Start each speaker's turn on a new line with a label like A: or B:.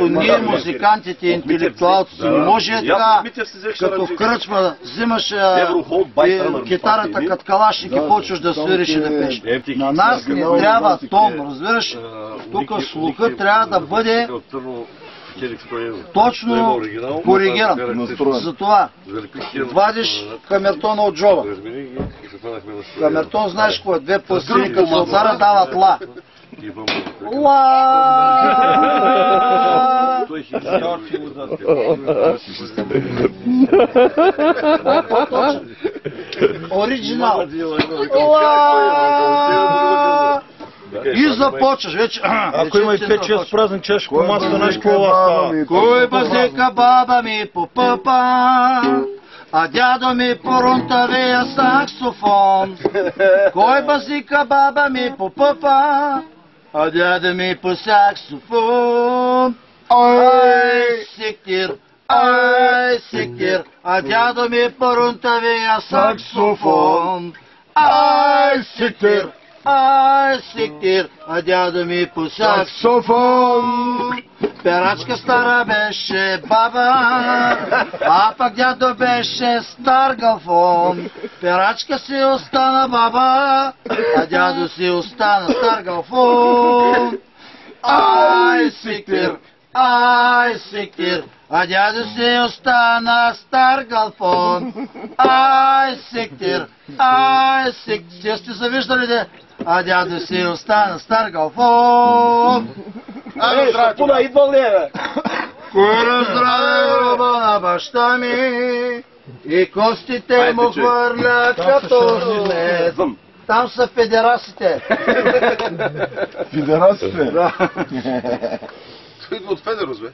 A: като ние, музикантите, интелектуалците, не може така, като в кръчма взимаш китарата като калашник и почваш да свириш и да пееш. На нас не трябва тон, разбираш? Тук слухът трябва да бъде точно коригиран. Затова вадиш камертона от джоба. Камертон знаеш кое? Две пластини като се отдара дават ла. Ла! Оригинал. Ла! И започваш вече.
B: Ако има и 5-6 празник чашко масло, знаеш какво става?
A: Кой базика баба ми по пъпа, а дядо ми порунтавия саксофон. Кой базика баба ми по пъпа, а дядо ми по саксофон. Ай, сектир, а дядо ми порунтавия саксофон. Ай, сектир, а дядо ми по саксофон. Перачка стара беше баба, а пък дядо беше стар галфон. Перачка си остана баба, а дядо си остана стар галфон. Ай, сектир, а дядо си остана стар галфон. Ай, сектир, сте сте завиждали де? А дядо си остана стар галфон.
C: Ами, Шапуна, идвал ли е, бе?
A: Кой раздраве гроба на баща ми и костите му хвърля като желез. Там са федерасите.
D: Федерасите?
A: Да.
C: Той идва от Федерус, бе.